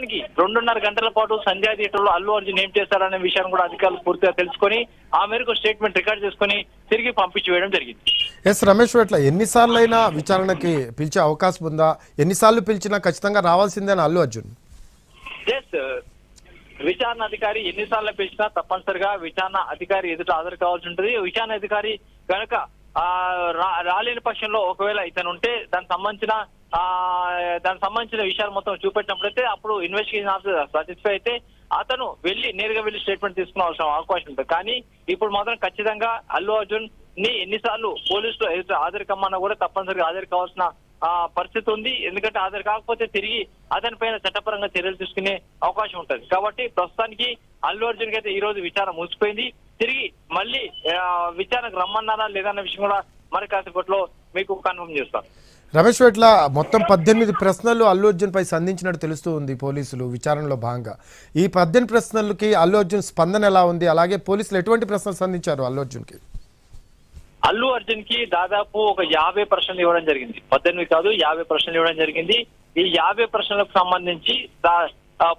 మొత్తానికి 2.5 గంటల పాటు సంధ్యా థియేటర్లో అల్లు అర్జున్ ఏం చేశారనే విషయాన్ని కూడా అధికారులు పూర్తిగా తెలుసుకొని ఆ మేరకు స్టేట్మెంట్ రికార్డ్ చేసుకుని తిరిగి పంపించి వేయడం జరిగింది. ఎస్ రమేష్, ఎట్లా ఎన్నిసార్లు అయినా విచారణకి పిలిచే అవకాశం ఉందా? ఎన్నిసార్లు పిలిచినా ఖచ్చితంగా రావాల్సిందేనా అల్లు అర్జున్? ఎస్, విచారణ అధికారి ఎన్నిసార్లు పిలిచినా తప్పనిసరిగా విచారణ అధికారి ఎదుట హాజరు కావాల్సి ఉంటుంది. విచారణ అధికారి కనుక రాలేని పక్షంలో ఒకవేళ ఇతను ఉంటే దానికి సంబంధించిన విషయాలు మొత్తం చూపెట్టినప్పుడైతే అప్పుడు ఇన్వెస్టిగేషన్ ఆఫీసర్ సాటిస్ఫై అయితే అతను నేరుగా వెళ్ళి స్టేట్మెంట్ తీసుకునే అవకాశం ఉంటుంది. కానీ ఇప్పుడు మాత్రం ఖచ్చితంగా అల్లు అర్జున్ ని ఎన్నిసార్లు పోలీసులు హాజరు కమ్మన్నా కూడా తప్పనిసరిగా హాజరు కావాల్సిన పరిస్థితి ఉంది. ఎందుకంటే హాజరు కాకపోతే తిరిగి అతని పైన చట్టపరంగా చర్యలు తీసుకునే అవకాశం ఉంటుంది. కాబట్టి ప్రస్తుతానికి అల్లు అర్జున్ కి అయితే ఈ రోజు విచారణ ముగిసిపోయింది. తిరిగి మళ్ళీ విచారణకు రమ్మన్నారా లేదన్న విషయం కూడా మరి కాసేపట్లో మీకు కన్ఫర్మ్ చేస్తాను. రమేష్, ఎట్లా మొత్తం 18 ప్రశ్నలు అల్లు అర్జున్ పై సంధించినట్టు తెలుస్తూ ఉంది పోలీసులు విచారణలో భాగంగా. ఈ 18 ప్రశ్నలకి అల్లు అర్జున్ స్పందన ఎలా ఉంది? అలాగే పోలీసులు ఎటువంటి ప్రశ్నలు సంధించారు అల్లు అర్జున్ కి? అల్లు అర్జున్ కి దాదాపు ఒక 50 ప్రశ్నలు ఇవ్వడం జరిగింది. 18 కాదు, 50 ప్రశ్నలు ఇవ్వడం జరిగింది. ఈ 50 ప్రశ్నలకు సంబంధించి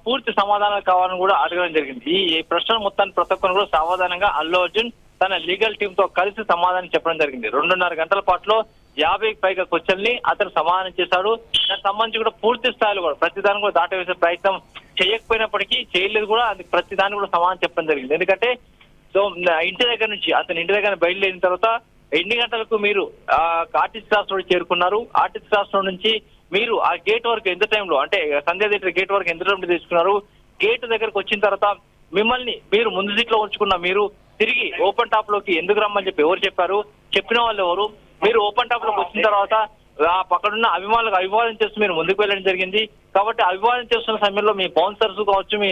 పూర్తి సమాధానాలు కావాలని కూడా అడగడం జరిగింది. ఈ ప్రశ్నలు మొత్తాన్ని ప్రతి ఒక్కరు కూడా సమాధానంగా అల్లు అర్జున్ తన లీగల్ టీమ్ తో కలిసి సమాధానం చెప్పడం జరిగింది. 2.5 గంటల పాటులో 50కి పైగా క్వశ్చన్ని అతను సమాధానం చేశాడు. దానికి సంబంధించి కూడా పూర్తి స్థాయిలో కూడా ప్రతిదాన్ని కూడా దాటవేసే ప్రయత్నం చేయకపోయినప్పటికీ చేయలేదు కూడా, అందుకు ప్రతిదాన్ని కూడా సమాధానం చెప్పడం జరిగింది. ఎందుకంటే ఇంటి దగ్గర బయలుదేరిన తర్వాత ఎన్ని గంటలకు మీరు ఆర్టిస్ట్ క్రాస్ రోడ్ చేరుకున్నారు, ఆర్టిస్ట్ క్రాస్ రోడ్ నుంచి మీరు ఆ గేట్ వరకు ఎంత టైంలో, అంటే సంధ్యా థియేటర్ గేట్ వరకు ఎంత టైంలో తీసుకున్నారు, గేట్ దగ్గరకు వచ్చిన తర్వాత మిమ్మల్ని మీరు ముందు సీట్ లో ఉంచుకున్న మీరు తిరిగి ఓపెన్ టాప్ లోకి ఎందుకు రమ్మని చెప్పి ఎవరు చెప్పారు, చెప్పిన వాళ్ళు ఎవరు, మీరు ఓపెన్ టాప్ లోకి వచ్చిన తర్వాత అక్కడున్న అభిమానులకు అభివాదం చేస్తూ మీరు ముందుకు వెళ్ళడం జరిగింది. కాబట్టి అభివాదం చేస్తున్న సమయంలో మీ బౌన్సర్స్ కావచ్చు, మీ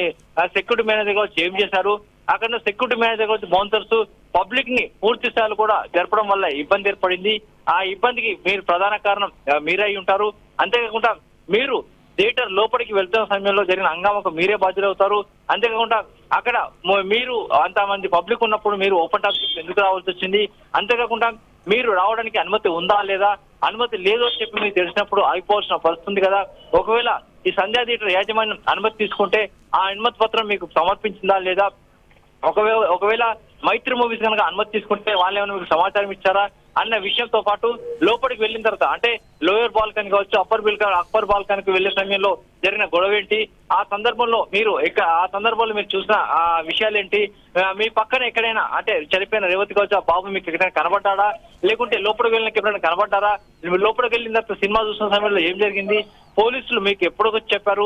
సెక్యూరిటీ మేనేజర్ కావచ్చు ఏం చేశారు, అక్కడ సెక్యూరిటీ మేనేజర్ కావచ్చు బౌన్సర్స్ పబ్లిక్ ని పూర్తి స్థాయిలో కూడా జరపడం వల్ల ఇబ్బంది ఏర్పడింది. ఆ ఇబ్బందికి మీరు ప్రధాన కారణం మీరై ఉంటారు. అంతేకాకుండా మీరు థియేటర్ లోపలికి వెళ్తున్న సమయంలో జరిగిన హంగామాకు మీరే బాధ్యులవుతారు. అంతేకాకుండా అక్కడ మీరు అంతమంది పబ్లిక్ ఉన్నప్పుడు మీరు ఓపెన్ టాప్ ఎందుకు రావాల్సి వచ్చింది, అంతేకాకుండా మీరు రావడానికి అనుమతి ఉందా లేదా, అనుమతి లేదో చెప్పి మీకు తెలిసినప్పుడు ఆగిపోవాల్సిన పరిస్థితి ఉంది కదా. ఒకవేళ ఈ సంధ్యా థియేటర్ యాజమాన్యం అనుమతి తీసుకుంటే ఆ అనుమతి పత్రం మీకు సమర్పించిందా లేదా, ఒకవేళ మైత్రి మూవీస్ కనుక అనుమతి తీసుకుంటే వాళ్ళు ఏమైనా మీకు సమాచారం ఇచ్చారా అన్న విషయంతో పాటు లోపలికి వెళ్ళిన తర్వాత అంటే లోయర్ బాల్కనీ కావచ్చు, అప్పర్ బాల్కనీకి వెళ్లే సమయంలో జరిగిన గొడవ ఏంటి, ఆ సందర్భంలో మీరు చూసిన ఆ విషయాలు ఏంటి, మీ పక్కన ఎక్కడైనా అంటే చనిపోయిన రేవతి కావచ్చు ఆ బాబు మీకు ఎక్కడైనా కనబడ్డాడా, లేకుంటే లోపలికి వెళ్ళిన ఎప్పుడైనా కనబడ్డారా, లోపలికి వెళ్ళిన తర్వాత సినిమా చూసిన సమయంలో ఏం జరిగింది, పోలీసులు మీకు ఎప్పుడు చెప్పారు,